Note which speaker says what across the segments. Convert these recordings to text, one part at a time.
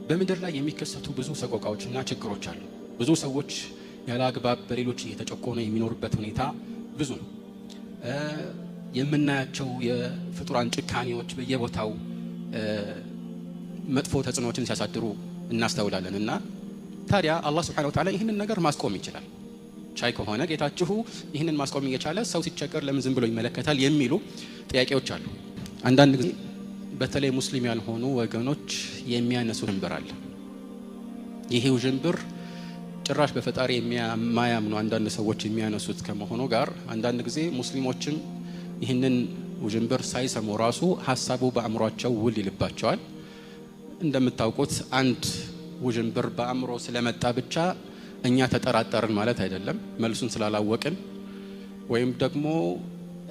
Speaker 1: በምድር ላይ የሚከሰቱ ብዙ ሰቆቃዎችና ችግሮች አሉ። ብዙ ሰዎች ያለ አግባብ በሌሎች እየተጨቆኑ የሚኖርበት ሁኔታ ብዙ ነው። የምናያቸው የፍጡራን ጭካኔዎች በየቦታው መጥፎ ተጽዕኖዎችን ሲያሳድሩ እናስተውላለን። እና ታዲያ አላህ Subhanahu Wa Ta'ala ይህንን ነገር ማስቆም ይችላል። ቻይ ከሆነ ጌታችሁ ይህንን ማስቆም እየቻለ ሰው ሲቸገር ለምን ዝም ብሎ ይመለከታል የሚሉ ጥያቄዎች አሉ። አንዳንድ ጊዜ በተለይ ሙስሊም ያልሆኑ ወገኖች የሚያነሱት ጅንብር አለ። ይሄው ጅንብር ጭራሽ በፈጣሪ የማያምኑ አንዳንድ ሰዎች የሚያነሱት ከመሆኑ ጋር አንዳንድ ጊዜ ሙስሊሞችም ይህንን ጅንብር ሳይሰሙ ራሱ ሐሳቡ በአእምሯቸው ውል ይልባቸዋል። እንደምታውቁት አንድ ጅንብር በአእምሮ ስለመጣ ብቻ እኛ ተጠራጠርን ማለት አይደለም። መልሱን ስላላወቅን ወይም ደግሞ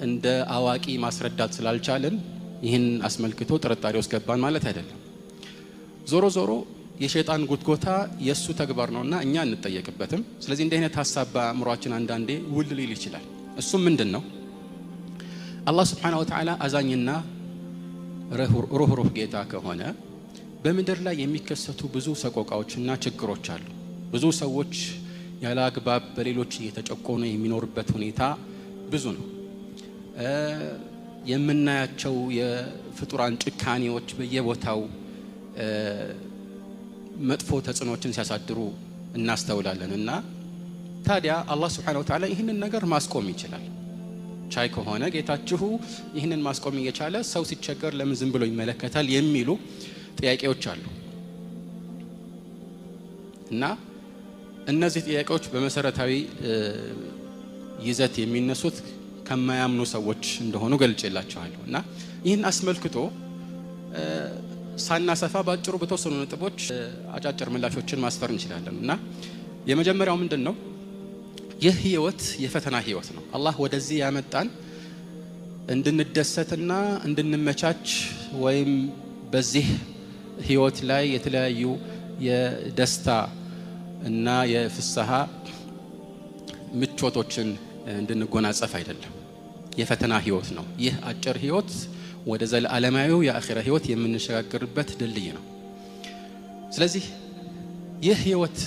Speaker 1: እንደ አዋቂ ማስረዳት ስላልቻልን ይህን አስመልክቶ ጥርጣሬ ውስጥ ገባን ማለት አይደለም። ዞሮ ዞሮ የሸይጣን ጉትጎታ የሱ ተግባር ነውና እኛ እንጠየቅበትም። ስለዚህ እንደ አይነት ሐሳብ በአእምሯችን አንዳንዴ ውል ሊል ይችላል። እሱም ምንድነው? አላህ Subhanahu Wa Ta'ala አዛኝና ሩህሩህ ጌታ ከሆነ በምድር ላይ የሚከሰቱ ብዙ ሰቆቃዎችና ችግሮች አሉ። ብዙ ሰዎች ያለ አግባብ በሌሎች እየተጨቆኑ የሚኖርበት ሁኔታ ብዙ ነው። የምናያቸው የፍጡራን ጭካኔዎች በየቦታው መጥፎ ተጽዕኖዎችን ሲያሳድሩ እናስተውላለን። እና ታዲያ አላህ Subhanahu Wa Ta'ala ይህንን ነገር ማስቆም ይችላል። ቻይ ከሆነ ጌታችሁ ይህንን ማስቆም እየቻለ ሰው ሲቸገር ለምን ዝም ብሎ ይመለከታል የሚሉ ጥያቄዎች አሉ። እና እነዚህ ጥያቄዎች በመሰረታዊ ይዘት የሚነሱት ከማያምኑ ሰዎች እንደሆኑ ገልጬላችኋለሁ። እና ይህን አስመልክቶ ሳናሰፋ ባጭሩ በተወሰኑ ነጥቦች አጫጭር ምላሾችን ማስፈር እንችላለን። እና የመጀመሪያው ምንድነው? ይህ ህይወት የፈተና ህይወት ነው። አላህ ወደዚህ ያመጣን እንድንደሰትና እንድንመቻች ወይም በዚህ ህይወት ላይ የተለያዩ የደስታ እና የፍስሃ ምቾቶችን እንድንጎናጸፍ አይደለም። የፈተና ህይወት ነው። ይህ አጭር ህይወት ወደ ዘላለማዊው የአኺራ ህይወት የምንሸጋገርበት ድልድይ ነው። ስለዚህ ይህ ህይወት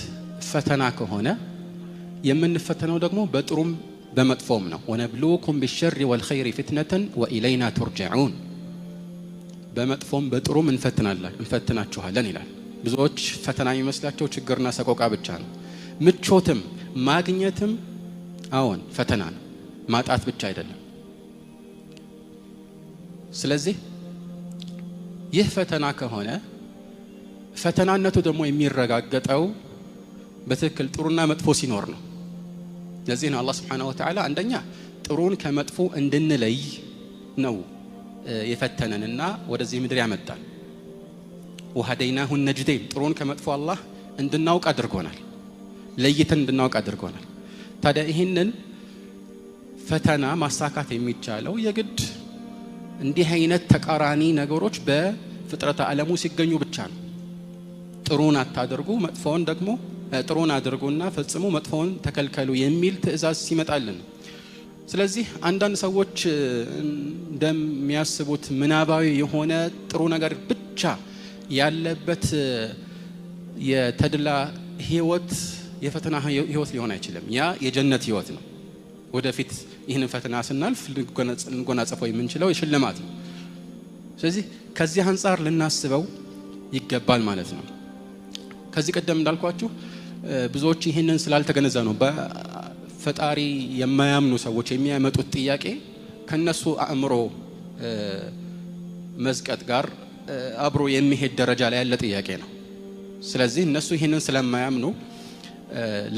Speaker 1: ፈተና ከሆነ የምንፈተነው ደግሞ በጥሩም በመጥፎም ነው። ወነብሉኩም ቢሸሪ ወልኸይሪ ፊትነተን ወኢለይና ቱርጀዑን። በመጥፎም በጥሩም እንፈትናችኋለን ይላል። ብዙዎች ፈተና የሚመስላቸው ችግርና ሰቆቃ ብቻ ነው። ምቾትም ማግኘትም አዎን ፈተና ነው። ማጣት ብቻ አይደለም። ስለዚህ ይህ ፈተና ከሆነ ፈተናነቱ ደግሞ የሚረጋገጠው በትክክል ጥሩና መጥፎ ሲኖር ነው። ለዚህ ነው አላህ Subhanahu Wa Ta'ala አንደኛ ጥሩን ከመጥፎ እንድንለይ ነው የፈተነንና ወደዚህ ምድር ያመጣል። ወሃደይናሁ ነጅደይን ጥሩን ከመጥፎ አላህ እንድናውቅ አድርጎናል። ለይተን እንድናውቅ አድርጎናል። ታዲያ ይህንን ፈተና ማሳካት የሚቻለው የግድ እንዲህ አይነት ተቃራኒ ነገሮች በፍጥረተ ዓለሙ ሲገኙ ብቻ ነው። ጥሩን አታድርጉ መጥፎውን ደግሞ ጥሩን አድርጉና ፈጽሙ መጥፎውን ተከልከሉ የሚል ትእዛዝ ሲመጣልን። ስለዚህ አንዳንድ ሰዎች እንደሚያስቡት ምናባዊ የሆነ ጥሩ ነገር ብቻ ያለበት የተድላ ህይወት የፈተና ህይወት ሊሆን አይችልም። ያ የጀነት ህይወት ነው። ወደፊት ይህንን ፈተና ስናልፍ ልንጎናጸፈው የምንችለው የሽልማት ነው። ስለዚህ ከዚህ አንፃር ልናስበው ይገባል ማለት ነው። ከዚህ ቀደም እንዳልኳችሁ ብዙዎች ይህንን ስላልተገነዘቡ ነው በፈጣሪ የማያምኑ ሰዎች የሚያመጡት ጥያቄ ከነሱ አእምሮ መዝቀጥ ጋር አብሮ የሚሄድ ደረጃ ላይ ያለ ጥያቄ ነው። ስለዚህ እነሱ ይህንን ስለማያምኑ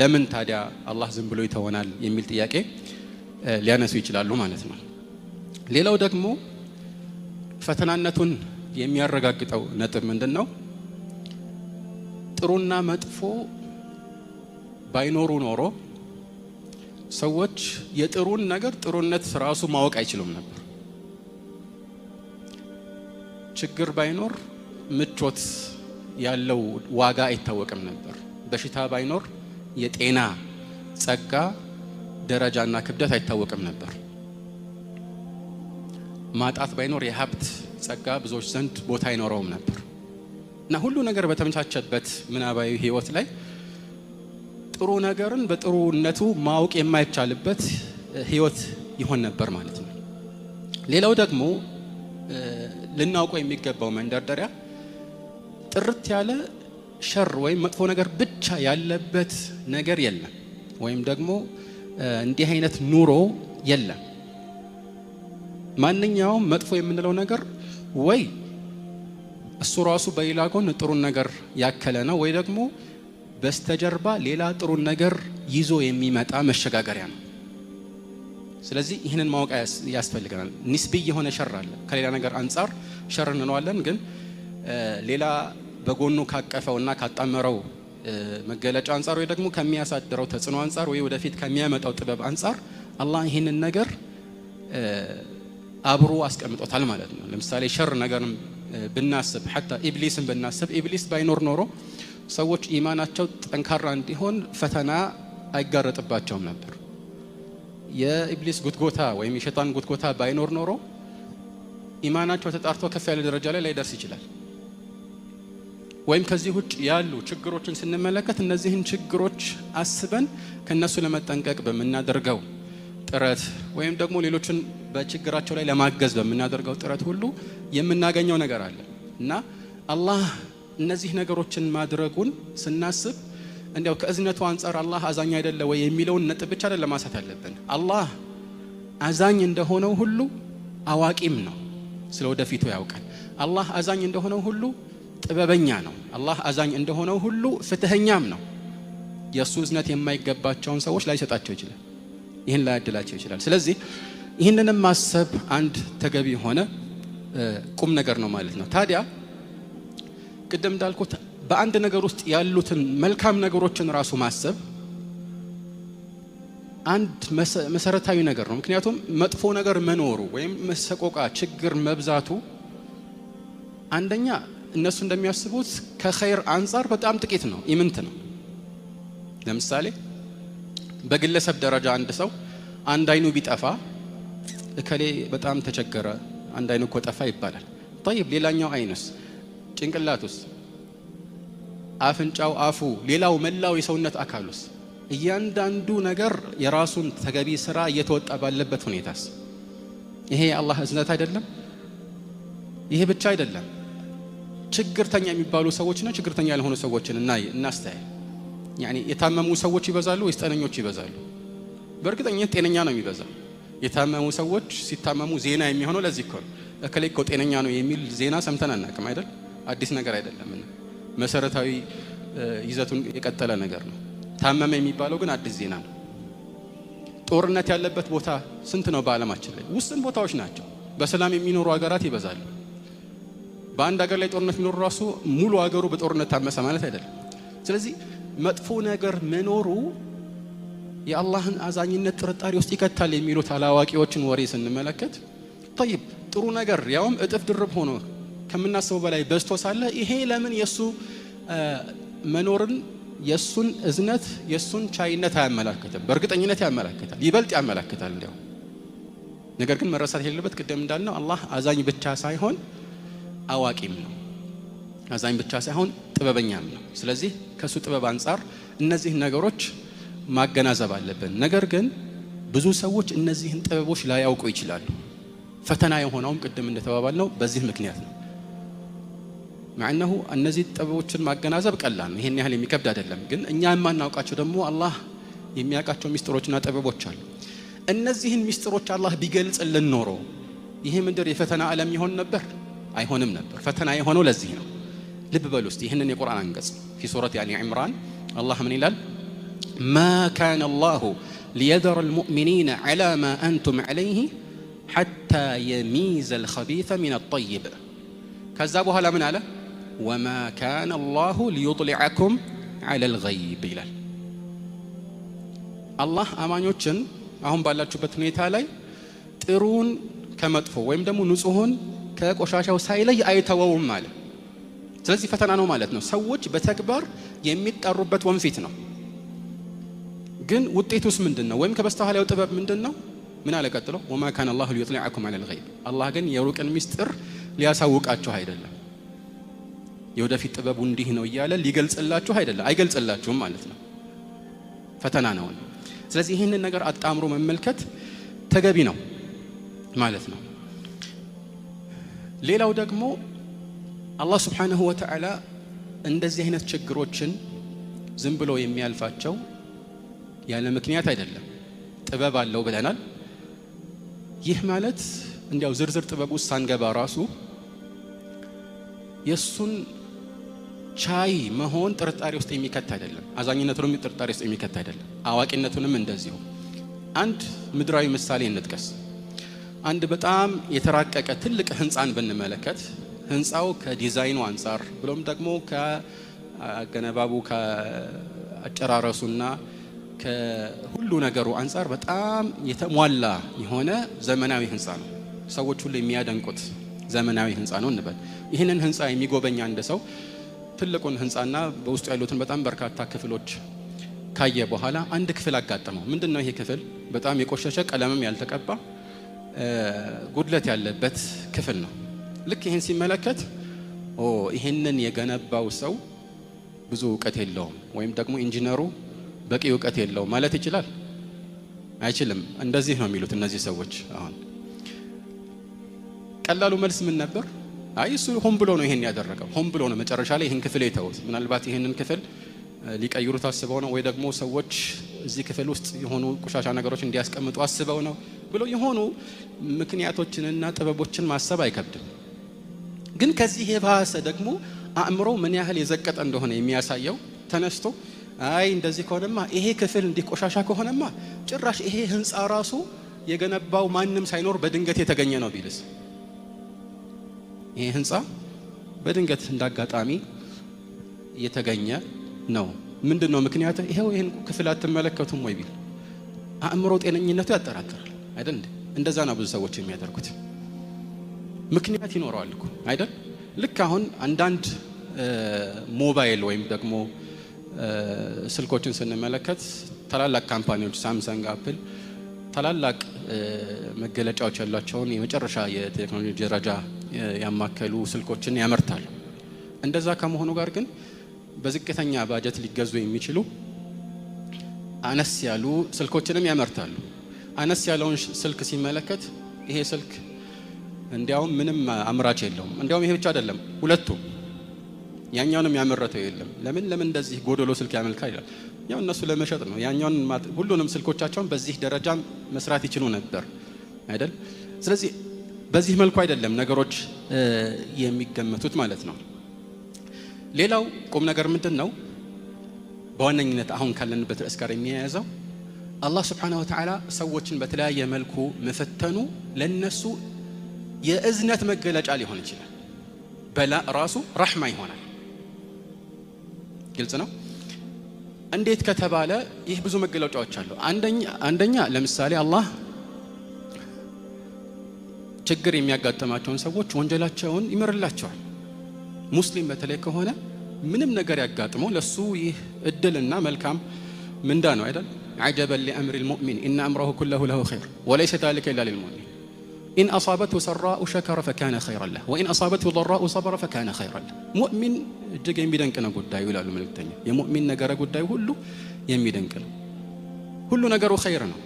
Speaker 1: ለምን ታዲያ አላህ ዝም ብሎ ይተወናል የሚል ጥያቄ ሊያነሱ ይችላሉ ማለት ነው። ሌላው ደግሞ ፈተናነቱን የሚያረጋግጠው ነጥብ ምንድነው? ጥሩና መጥፎ ባይኖሩ ኖሮ ሰዎች የጥሩን ነገር ጥሩነት ራሱ ማወቅ አይችሉም ነበር። ችግር ባይኖር ምቾት ያለው ዋጋ አይታወቅም ነበር። በሽታ ባይኖር የጤና ጸጋ ደረጃና ክብደት አይታወቅም ነበር። ማጣት ባይኖር የሀብት ጸጋ ብዙዎች ዘንድ ቦታ አይኖረውም ነበር። እና ሁሉ ነገር በተመቻቸበት ምናባዊ ህይወት ላይ ጥሩ ነገርን በጥሩነቱ ማወቅ የማይቻልበት ህይወት ይሆን ነበር ማለት ነው። ሌላው ደግሞ ልናውቀው የሚገባው መንደርደሪያ ጥርት ያለ ሸር ወይም መጥፎ ነገር ብቻ ያለበት ነገር የለም፣ ወይም ደግሞ እንዲህ አይነት ኑሮ የለም። ማንኛውም መጥፎ የምንለው ነገር ወይ እሱ ራሱ በሌላ ጎን ጥሩ ነገር ያከለ ነው፣ ወይ ደግሞ በስተጀርባ ሌላ ጥሩ ነገር ይዞ የሚመጣ መሸጋገሪያ ነው። ስለዚህ ይህንን ማወቅ ያስፈልገናል። ንስቢ የሆነ ሸር አለ። ከሌላ ነገር አንፃር ሸር እንለዋለን፣ ግን ሌላ በጎኑ ካቀፈውና ካጣመረው መገለጫ አንፃር ወይ ደግሞ ከሚያሳድረው ተጽዕኖ አንፃር ወይ ወደፊት ከሚያመጣው ጥበብ አንፃር አላህ ይህንን ነገር አብሮ አስቀምጦታል ማለት ነው። ለምሳሌ ሸር ነገርም ብናስብ ሐታ ኢብሊስን ብናስብ ኢብሊስ ባይኖር ኖሮ ሰዎች ኢማናቸው ጠንካራ እንዲሆን ፈተና አይጋረጥባቸውም ነበር። የኢብሊስ ጉትጎታ ወይም የሸይጣን ጉትጎታ ባይኖር ኖሮ ኢማናቸው ተጣርቶ ከፍ ያለ ደረጃ ላይ ላይደርስ ይችላል። ወይም ከዚህ ውጭ ያሉ ችግሮችን ስንመለከት እነዚህን ችግሮች አስበን ከነሱ ለመጠንቀቅ በመናደርገው ጥረት ወይም ደግሞ ሌሎችን በችግራቸው ላይ ለማገዝ በመናደርገው ጥረት ሁሉ የምናገኘው ነገር አለ እና አላህ እነዚህ ነገሮችን ማድረጉን ስናስብ እንዲያው ከእዝነቱ አንፃር አላህ አዛኝ አይደለ ወይ የሚለውን ነጥብ ብቻ አይደለም ለማሳት አለብን። አላህ አዛኝ እንደሆነው ሁሉ አዋቂም ነው፣ ስለወደፊቱ ያውቃል። አላህ አዛኝ እንደሆነው ሁሉ ጥበበኛ ነው። አላህ አዛኝ እንደሆነው ሁሉ ፍትህኛም ነው። የሱ እዝነት የማይገባቸውን ሰዎች ላይሰጣቸው ይችላል፣ ይህን ላያድላቸው ይችላል። ስለዚህ ይህንንም ማሰብ አንድ ተገቢ የሆነ ቁም ነገር ነው ማለት ነው። ታዲያ ቅድም እንዳልኩት በአንድ ነገር ውስጥ ያሉትን መልካም ነገሮችን ራሱ ማሰብ አንድ መሰረታዊ ነገር ነው። ምክንያቱም መጥፎ ነገር መኖሩ ወይም መሰቆቃ፣ ችግር መብዛቱ አንደኛ እነሱ እንደሚያስቡት ከኸይር አንፃር በጣም ጥቂት ነው፣ ኢምንት ነው። ለምሳሌ በግለሰብ ደረጃ አንድ ሰው አንድ አይኑ ቢጠፋ እከሌ በጣም ተቸገረ፣ አንድ አይኑ እኮ ጠፋ ይባላል። طيب ሌላኛው አይንስ፣ ጭንቅላቱስ፣ አፍንጫው፣ አፉ፣ ሌላው መላው የሰውነት አካሉስ እያንዳንዱ ነገር የራሱን ተገቢ ስራ እየተወጣ ባለበት ሁኔታስ ይሄ የአላህ እዝነት አይደለም? ይሄ ብቻ አይደለም። ችግርተኛ የሚባሉ ሰዎችና ችግርተኛ ያልሆኑ ሰዎችን እናስተያይ። ያኒ የታመሙ ሰዎች ይበዛሉ ወይስ ጤነኞች ይበዛሉ? በእርግጠኝነት ጤነኛ ነው የሚበዛው። የታመሙ ሰዎች ሲታመሙ ዜና የሚሆነው ለዚህ እኮ ነው። እከሌ እኮ ጤነኛ ነው የሚል ዜና ሰምተን አናውቅም አይደል? አዲስ ነገር አይደለም። መሰረታዊ ይዘቱን የቀጠለ ነገር ነው። ታመመ የሚባለው ግን አዲስ ዜና ነው። ጦርነት ያለበት ቦታ ስንት ነው በዓለማችን ላይ? ውስን ቦታዎች ናቸው። በሰላም የሚኖሩ ሀገራት ይበዛሉ። በአንድ ሀገር ላይ ጦርነት የሚኖሩ ራሱ ሙሉ ሀገሩ በጦርነት ታመሰ ማለት አይደለም። ስለዚህ መጥፎ ነገር መኖሩ የአላህን አዛኝነት ጥርጣሬ ውስጥ ይከታል የሚሉት አላዋቂዎችን ወሬ ስንመለከት طيب ጥሩ ነገር ያውም እጥፍ ድርብ ሆኖ ከምናስበው በላይ በዝቶ ሳለ ይሄ ለምን የሱ መኖርን የሱን እዝነት የሱን ቻይነት አያመላክትም? በእርግጠኝነት ያመላክታል፣ ይበልጥ ያመላክታል እንዲያው። ነገር ግን መረሳት የሌለበት ቅድም እንዳልነው አላህ አዛኝ ብቻ ሳይሆን አዋቂም ነው። አዛኝ ብቻ ሳይሆን ጥበበኛም ነው። ስለዚህ ከሱ ጥበብ አንፃር እነዚህ ነገሮች ማገናዘብ አለብን። ነገር ግን ብዙ ሰዎች እነዚህን ጥበቦች ላያውቁ ይችላሉ። ፈተና የሆነውም ቅድም እንደተባባልነው በዚህ ምክንያት ነው። ማዕነሁ እነዚህ ጥበቦችን ማገናዘብ ቀላል ነው፣ ይሄን ያህል የሚከብድ አይደለም። ግን እኛ የማናውቃቸው ደግሞ አላህ የሚያውቃቸው ሚስጥሮችና ጥበቦች አሉ። እነዚህን ሚስጥሮች አላህ ቢገልጽልን ኖሮ ይሄ ምድር የፈተና ዓለም ይሆን ነበር? አይሆንም ነበር። ፈተና የሆነው ለዚህ ነው። ልብ በሉ እስቲ ይህንን የቁርአን አንቀጽ ፊ ሱረት አሊ ዒምራን አላህ ምን ይላል? ማ ካነ አላሁ ሊየዘረ አልሙእሚኒነ ዐላ ማ አንቱም ዐለይሂ ሐታ የሚዘ አልኸቢሰ ሚነ አጠይብ። ከዛ በኋላ ምን አለ? ወማ ካነ አላሁ ሊዩጥሊዐኩም ዐላ አልገይብ ይላል። አላህ አማኞችን አሁን ባላችሁበት ሁኔታ ላይ ጥሩን ከመጥፎ ወይም ደግሞ ንጹሑን ከቆሻሻው ሳይለይ አይተወውም ማለት። ስለዚህ ፈተና ነው ማለት ነው። ሰዎች በተግባር የሚጠሩበት ወንፊት ነው። ግን ውጤቱስ ምንድነው? ወይም ከበስተኋላው ጥበብ ምንድነው? ምን አለ ቀጥሎ? ወማ ካነ አላሁ ሊዩጥሊዐኩም ዐለል ገይብ። አላህ ግን የሩቅን ሚስጥር ሊያሳውቃችሁ አይደለም። የወደፊት ጥበቡ እንዲህ ነው እያለ ሊገልጽላችሁ አይገልጽላችሁም ማለት ነው። ፈተና ነው። ስለዚህ ይህንን ነገር አጣምሮ መመልከት ተገቢ ነው ማለት ነው። ሌላው ደግሞ አላህ Subhanahu Wa Ta'ala እንደዚህ አይነት ችግሮችን ዝም ብሎ የሚያልፋቸው ያለ ምክንያት አይደለም። ጥበብ አለው ብለናል። ይህ ማለት እንዲያው ዝርዝር ጥበብ ውስጥ ሳንገባ ራሱ የሱን ቻይ መሆን ጥርጣሬ ውስጥ የሚከት አይደለም። አዛኝነቱንም ጥርጣሬ ውስጥ የሚከት አይደለም። አዋቂነቱንም እንደዚሁ። አንድ ምድራዊ ምሳሌ እንጥቀስ። አንድ በጣም የተራቀቀ ትልቅ ህንጻን ብንመለከት ህንጻው ከዲዛይኑ አንፃር ብሎም ደግሞ ከአገነባቡ ከአጨራረሱና ከሁሉ ነገሩ አንፃር በጣም የተሟላ የሆነ ዘመናዊ ህንጻ ነው። ሰዎች ሁሉ የሚያደንቁት ዘመናዊ ህንጻ ነው እንበል። ይህንን ህንጻ የሚጎበኛ አንድ ሰው ትልቁን ህንጻና በውስጡ ያሉትን በጣም በርካታ ክፍሎች ካየ በኋላ አንድ ክፍል አጋጠመው። ምንድነው ይሄ ክፍል? በጣም የቆሸሸ ቀለምም ያልተቀባ ጉድለት ያለበት ክፍል ነው። ልክ ይሄን ሲመለከት ይሄንን የገነባው ሰው ብዙ ዕውቀት የለውም ወይም ደግሞ ኢንጂነሩ በቂ ዕውቀት የለውም ማለት ይችላል? አይችልም። እንደዚህ ነው የሚሉት እነዚህ ሰዎች። አሁን ቀላሉ መልስ ምን ነበር? አይ እሱ ሆን ብሎ ነው ይሄን ያደረገው። ሆን ብሎ ነው መጨረሻ ላይ ይሄን ክፍል የተውት። ምናልባት ይሄንን ክፍል ሊቀይሩት አስበው ነው ወይ ደግሞ ሰዎች እዚህ ክፍል ውስጥ የሆኑ ቆሻሻ ነገሮች እንዲያስቀምጡ አስበው ነው ብሎ የሆኑ ምክንያቶችንና ጥበቦችን ማሰብ አይከብድም። ግን ከዚህ የባሰ ደግሞ አእምሮ ምን ያህል የዘቀጠ እንደሆነ የሚያሳየው ተነስቶ አይ እንደዚህ ከሆነማ ይሄ ክፍል እንዲህ ቆሻሻ ከሆነማ ጭራሽ ይሄ ህንጻ ራሱ የገነባው ማንም ሳይኖር በድንገት የተገኘ ነው ቢልስ? ይሄ ህንጻ በድንገት እንዳጋጣሚ የተገኘ ነው። ምንድነው ምክንያቱ? ይሄው ይሄን ክፍል አትመለከቱም ወይ ቢል አእምሮ ጤነኝነቱ ያጠራጥራል አይደል? እንደዛ ነው ብዙ ሰዎች የሚያደርጉት። ምክንያት ይኖረዋል እኮ አይደል? ልክ አሁን አንዳንድ ሞባይል ወይም ደግሞ ስልኮችን ስንመለከት ታላላቅ ካምፓኒዎች ሳምሰንግ፣ አፕል ታላላቅ መገለጫዎች ያሏቸውን የመጨረሻ የቴክኖሎጂ ደረጃ ያማከሉ ስልኮችን ያመርታሉ። እንደዛ ከመሆኑ ጋር ግን በዝቅተኛ ባጀት ሊገዙ የሚችሉ አነስ ያሉ ስልኮችንም ያመርታሉ። አነስ ያለውን ስልክ ሲመለከት ይሄ ስልክ እንዲያውም ምንም አምራች የለውም። እንዲያውም ይሄ ብቻ አይደለም፣ ሁለቱም ያኛውንም ያመረተው የለም። ለምን እንደዚህ ጎዶሎ ስልክ ያመልካ ይላል። ያው እነሱ ለመሸጥ ነው። ያኛውን ሁሉንም ስልኮቻቸውን በዚህ ደረጃ መስራት ይችሉ ነበር አይደል? ስለዚህ በዚህ መልኩ አይደለም ነገሮች የሚገመቱት ማለት ነው። ሌላው ቁም ነገር ምንድነው? በዋነኝነት አሁን ካለንበት ርዕስ ጋር የሚያያዘው አላህ Subhanahu Wa Ta'ala ሰዎችን በተለያየ መልኩ መፈተኑ ለነሱ የእዝነት መገለጫ ሊሆን ይችላል። በላ ራሱ ረህማ ይሆናል። ግልጽ ነው። እንዴት ከተባለ ይህ ብዙ መገለጫዎች አሉ። አንደኛ ለምሳሌ አላህ ችግር የሚያጋጥማቸውን ሰዎች ወንጀላቸውን ይምርላቸዋል። ሙስሊም በተለይ ከሆነ ምንም ነገር ያጋጥመው ለሱ ይህ እድልና መልካም ምንዳ ነው አይደል? عجبا لأمر المؤمن إن أمره كله له خير وليس ذلك إلا للمؤمن إن أصابته سراء شكر فكان خيرا له وإن أصابته ضراء صبر فكان خيرا له مؤمن እጅግ የሚደንቅ ነው ጉዳዩ ይላሉ መልእክተኛ። የሙእሚን ነገር ጉዳዩ ሁሉ የሚደንቅ ነው። ሁሉ ነገሩ ኸይር ነው።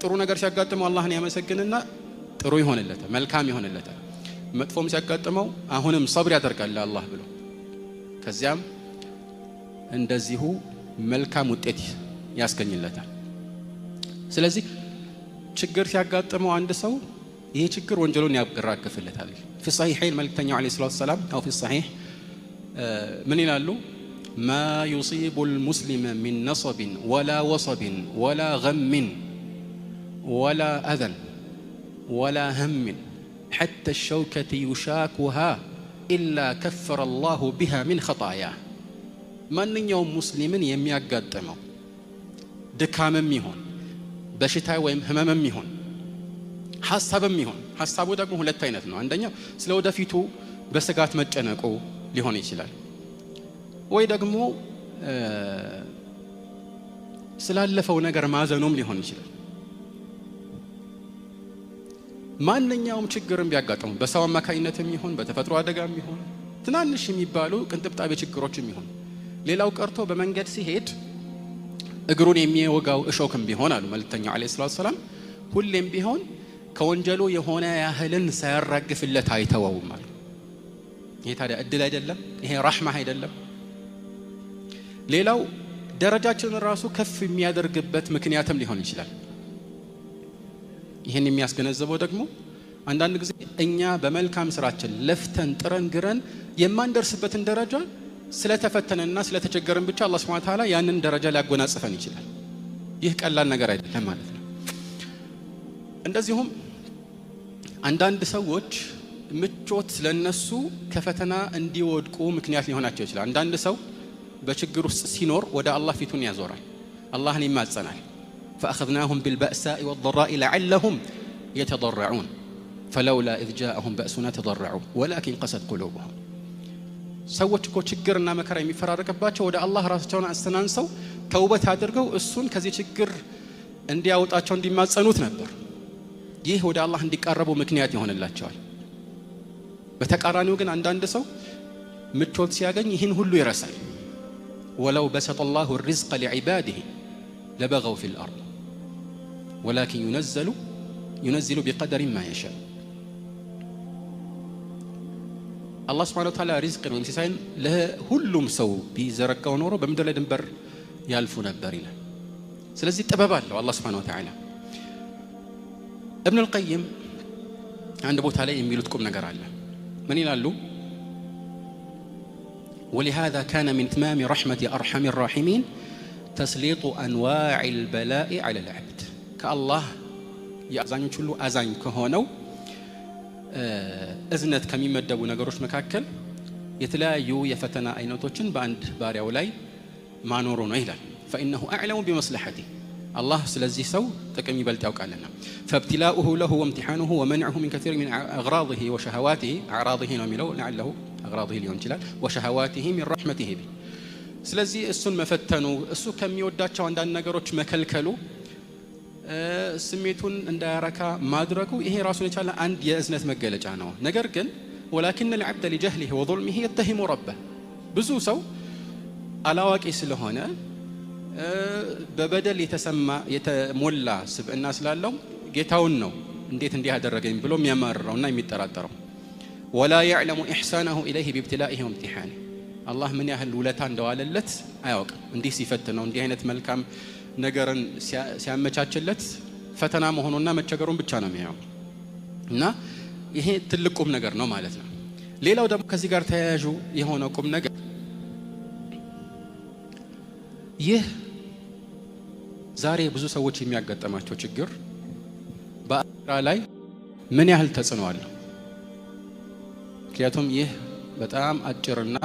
Speaker 1: ጥሩ ነገር ሲያጋጥመው አላህን ያመሰግንና ጥሩ ይሆንለታል፣ መልካም ይሆንለታል። መጥፎም ሲያጋጥመው አሁንም ሰብር ያደርጋል አላህ ብሎ ከዚያም እንደዚሁ መልካም ውጤት ያስገኝለታል። ስለዚህ ችግር ሲያጋጥመው አንድ ሰው ይሄ ችግር ወንጀሉን ያራግፍለታል። في الصحيحين መልእክተኛው عليه الصلاه والسلام او في الصحيح من ይላሉ ما يصيب المسلم من نصب ولا وصب ولا غم ولا اذى ولا هم حتى الشوكة يشاكها إلا كفر الله بها من خطاياه ማንኛውም ሙስሊምን የሚያጋጥመው ድካምም ይሁን በሽታ ወይም ህመምም ይሁን ሐሳብም ይሁን ሐሳቡ ደግሞ ሁለት አይነት ነው። አንደኛው ስለ ወደፊቱ በስጋት መጨነቁ ሊሆን ይችላል፣ ወይ ደግሞ ስላለፈው ነገር ማዘኑም ሊሆን ይችላል። ማንኛውም ችግርም ቢያጋጥመው በሰው አማካኝነትም ይሁን በተፈጥሮ አደጋም ይሁን ትናንሽ የሚባሉ ቅንጥብጣቢ ችግሮችም ይሁን ሌላው ቀርቶ በመንገድ ሲሄድ እግሩን የሚወጋው እሾክም ቢሆን አሉ መልእክተኛው አለይሂ ሰላቱ ሰላም ሁሌም ቢሆን ከወንጀሉ የሆነ ያህልን ሳያራግፍለት አይተወውም አሉ። ይሄ ታዲያ እድል አይደለም? ይሄ ረህማ አይደለም? ሌላው ደረጃችንን ራሱ ከፍ የሚያደርግበት ምክንያትም ሊሆን ይችላል። ይሄን የሚያስገነዘበው ደግሞ አንዳንድ ጊዜ እኛ በመልካም ስራችን ለፍተን ጥረን ግረን የማንደርስበትን ደረጃ ስለተፈተነና ስለተቸገረን ብቻ አላህ Subhanahu Wa Ta'ala ያንን ደረጃ ሊያጎናጽፈን ይችላል። ይህ ቀላል ነገር አይደለም ማለት ነው። እንደዚሁም አንዳንድ ሰዎች ምቾት ለነሱ ከፈተና እንዲወድቁ ምክንያት ሊሆናቸው ይችላል። አንዳንድ ሰው በችግር ውስጥ ሲኖር ወደ አላህ ፊቱን ያዞራል፣ አላህን ይማጸናል። فأخذناهم بالبأساء والضراء لعلهم يتضرعون فلولا إذ جاءهم بأسنا تضرعوا ولكن قست قلوبهم ሰዎች እኮ ችግርና መከራ የሚፈራረቅባቸው ወደ አላህ ራሳቸውን አስተናንሰው ተውበት አድርገው እሱን ከዚህ ችግር እንዲያወጣቸው እንዲማጸኑት ነበር። ይህ ወደ አላህ እንዲቃረቡ ምክንያት ይሆንላቸዋል። በተቃራኒው ግን አንዳንድ ሰው ምቾት ሲያገኝ ይህን ሁሉ ይረሳል። ወለው በሰጠ الله الرزق لعباده لبغوا في الأرض ولكن ينزل بقدر ما يشاء الله سبحانه وتعالى رزق وامتساين ለሁሉም ሰው ቢዘረጋው ኖሮ በመድር ላይ ድንበር ያልፉ ነበር ይላል። ስለዚህ ጥበብ አለው አላህ Subhanahu Wa Ta'ala። ابن القيم عند ቦታ ላይ የሚሉት ቁም ነገር አለ። ምን ይላሉ? ولهذا كان من تمام رحمة أرحم الراحمين تسليط أنواع البلاء على العبد كالله يأذن كله أذن كهونو እዝነት ከሚመደቡ ነገሮች መካከል የተለያዩ የፈተና አይነቶችን በአንድ ባሪያው ላይ ማኖሩ ነው ይላል። فإنه أعلم بمصلحته الله ስለዚህ ሰው ጥቅም ይበልጥ ያውቃልና فابتلاؤه له وامتحانه ومنعه من كثير من أغراضه وشهواته أعراضه ነው የሚለው لعله أغراضه ሊሆን ይችላል وشهواته من رحمته به ስለዚህ እሱን መፈተኑ እሱ ከሚወዳቸው አንዳንድ ነገሮች መከልከሉ ስሜቱን እንዳያረካ ማድረጉ ይሄ ራሱን የቻለ አንድ የእዝነት መገለጫ ነው። ነገር ግን ولكن العبد لجهله وظلمه يتهم ربه ብዙ ሰው አላዋቂ ስለሆነ በበደል የተሞላ ስብዕና ስላለው ጌታውን ነው እንዴት እንዲህ ያደረገኝ ብሎ የሚያማርረውና የሚጠራጠረው ولا يعلم إحسانه إليه بابتلائه وامتحانه الله من ያህል ውለታ እንደዋለለት አያውቅም። እንዲህ ሲፈትነው እንዲህ አይነት መልካም ነገርን ሲያመቻችለት ፈተና መሆኑና መቸገሩን ብቻ ነው የሚያየው እና ይሄ ትልቅ ቁም ነገር ነው ማለት ነው። ሌላው ደግሞ ከዚህ ጋር ተያያዥ የሆነ ቁም ነገር ይህ ዛሬ ብዙ ሰዎች የሚያጋጥማቸው ችግር በአኺራ ላይ ምን ያህል ተጽዕኖ አለው? ምክንያቱም ይህ በጣም አጭርና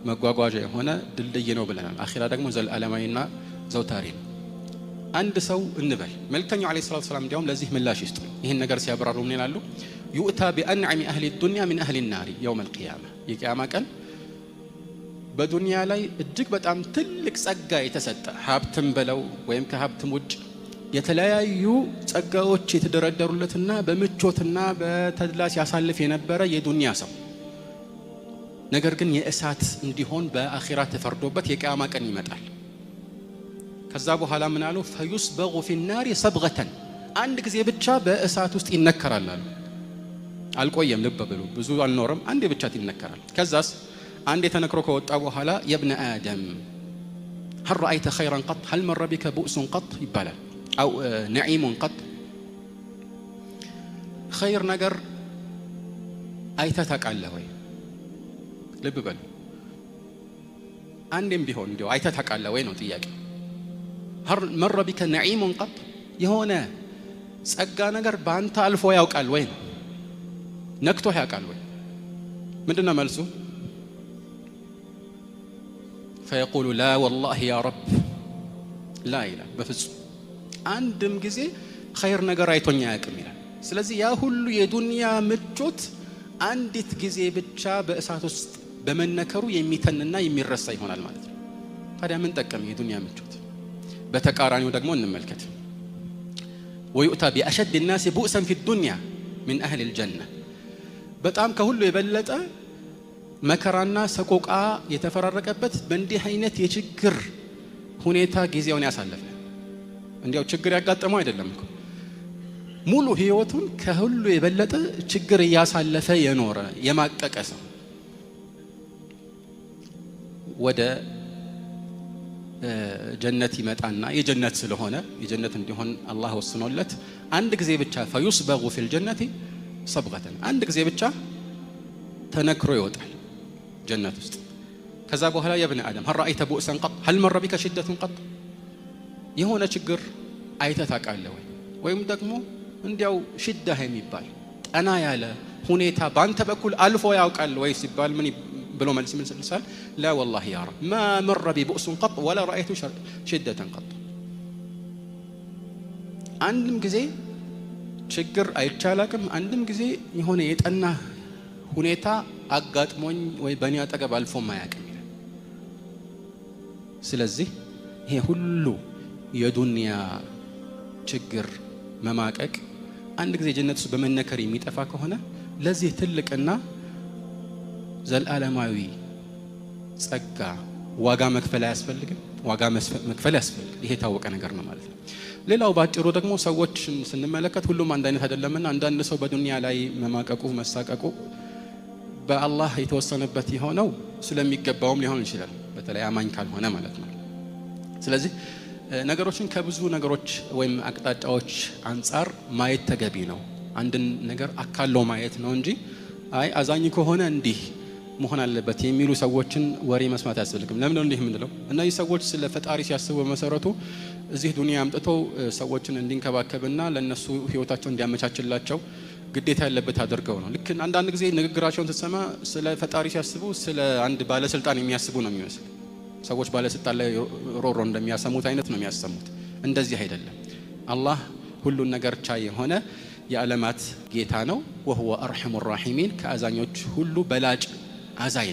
Speaker 1: መጓጓዣ የሆነ ድልድይ ነው ብለናል። አኺራ ደግሞ ዘላለማዊና ዘውታሪ ነው። አንድ ሰው እንበል መልእክተኛው አለይሂ ሰላቱ ሰላም እንዲያውም ለዚህ ምላሽ ይስጡ። ይህን ነገር ሲያብራሩ ምን ይላሉ? يؤتى بأنعم أهل الدنيا من أهل النار يوم القيامة የቂያማ ቀን በዱንያ ላይ እጅግ በጣም ትልቅ ጸጋ የተሰጠ ሀብትም በለው ወይም ከሀብትም ውጭ የተለያዩ ጸጋዎች የተደረደሩለትና በምቾትና በተድላ ሲያሳልፍ የነበረ የዱንያ ሰው ነገር ግን የእሳት እንዲሆን በአኺራ ተፈርዶበት የቂያማ ቀን ይመጣል። ከዛ በኋላ ምን አሉ? فيسبغ في النار صبغة አንድ ጊዜ ብቻ በእሳት ውስጥ ይነከራል አሉ። አልቆየም፣ ልብ በሉ፣ ብዙ አልኖርም፣ አንዴ ብቻ ይነከራል። ከዛስ አንዴ ተነክሮ ከወጣ በኋላ يا آدم هل رأيت خيرا قط هل مر بك بؤس قط ይባላል أو نعيم قط خير ነገር አይተህ ታውቃለህ ወይ? ልብ በሉ፣ አንዴም ቢሆን እንዲያው አይተህ ታውቃለህ ወይ ነው ጥያቄ። هل مر بك نعيم قط የሆነ ጸጋ ነገር ባንተ አልፎ ያውቃል ወይ ነው? ነክቶህ ያውቃል ወይ? ምንድነው መልሱ? فيقول لا والله يا رب لا إله በፍጹም አንድም ጊዜ ኸይር ነገር አይቶኛ ያውቅም ይላል። ስለዚህ ያ ሁሉ የዱንያ ምቾት አንዲት ጊዜ ብቻ በእሳት ውስጥ በመነከሩ የሚተንና የሚረሳ ይሆናል ማለት ነው። ታዲያ ምን ጠቀም የዱንያ ምቾት? በተቃራኒው ደግሞ እንመልከት። ويؤتى بأشد الناس بؤسا في الدنيا من أهل الجنة በጣም ከሁሉ የበለጠ መከራና ሰቆቃ የተፈራረቀበት በእንዲህ አይነት የችግር ሁኔታ ጊዜውን ያሳለፈ እንዲያው ችግር ያጋጠመው አይደለም እኮ ሙሉ ህይወቱን ከሁሉ የበለጠ ችግር ያሳለፈ የኖረ የማቀቀ ሰው ወደ ጀነት ይመጣና የጀነት ስለሆነ የጀነት እንዲሆን አላህ ወስኖለት አንድ ጊዜ ብቻ فيصبغ في الجنة صبغة አንድ ጊዜ ብቻ ተነክሮ ይወጣል ጀነት ውስጥ ከዛ በኋላ يا ابن آدم هل رأيت بؤسا قط هل مر بك شدة قط የሆነ ችግር አይተህ ታውቃለህ ወይም ደግሞ እንዲያው ሽዳ የሚባል ጠና ያለ ሁኔታ ባንተ በኩል አልፎ ያውቃል ወይ ሲባል ምን ብሎ መልስ ምን ስልሳል لا والله يا رب ما مر ببؤس قط ولا رأيت شدة قط አንድም ጊዜ ችግር አይቻላቅም አንድም ጊዜ የሆነ የጠና ሁኔታ አጋጥሞኝ ወይ በእኔ አጠገብ አልፎ ማያውቅም ይላል። ስለዚህ ይሄ ሁሉ የዱንያ ችግር መማቀቅ አንድ ጊዜ ጀነት ውስጥ በመነከር የሚጠፋ ከሆነ ለዚህ ትልቅና ዘላለማዊ ጸጋ ዋጋ መክፈል አያስፈልግም? ዋጋ መክፈል ያስፈልጋል። ይሄ ታወቀ ነገር ነው ማለት ነው። ሌላው ባጭሩ ደግሞ ሰዎችን ስንመለከት ሁሉም አንድ አይነት አይደለምና አንዳንድ ሰው በዱንያ ላይ መማቀቁ መሳቀቁ በአላህ የተወሰነበት የሆነው ስለሚገባውም ሊሆን ይችላል፣ በተለይ አማኝ ካልሆነ ማለት ነው። ስለዚህ ነገሮችን ከብዙ ነገሮች ወይም አቅጣጫዎች አንፃር ማየት ተገቢ ነው። አንድን ነገር አካሎ ማየት ነው እንጂ አይ አዛኝ ከሆነ እንዲህ መሆን አለበት የሚሉ ሰዎችን ወሬ መስማት አያስፈልግም። ለምን ነው እንዲህ የምንለው? እነዚህ ሰዎች ስለ ፈጣሪ ሲያስቡ በመሰረቱ እዚህ ዱንያ አምጥተው ሰዎችን እንዲንከባከብና ለነሱ ህይወታቸውን እንዲያመቻችላቸው ግዴታ ያለበት አድርገው ነው። ልክ አንዳንድ ጊዜ ንግግራቸውን ስትሰማ ስለ ፈጣሪ ሲያስቡ ስለ አንድ ባለስልጣን የሚያስቡ ነው የሚመስል። ሰዎች ባለስልጣን ላይ ሮሮ እንደሚያሰሙት አይነት ነው የሚያሰሙት። እንደዚህ አይደለም። አላህ ሁሉን ነገር ቻይ የሆነ የዓለማት ጌታ ነው። ወሁወ አርሐሙ ራሒሚን ከአዛኞች ሁሉ በላጭ አዛኝ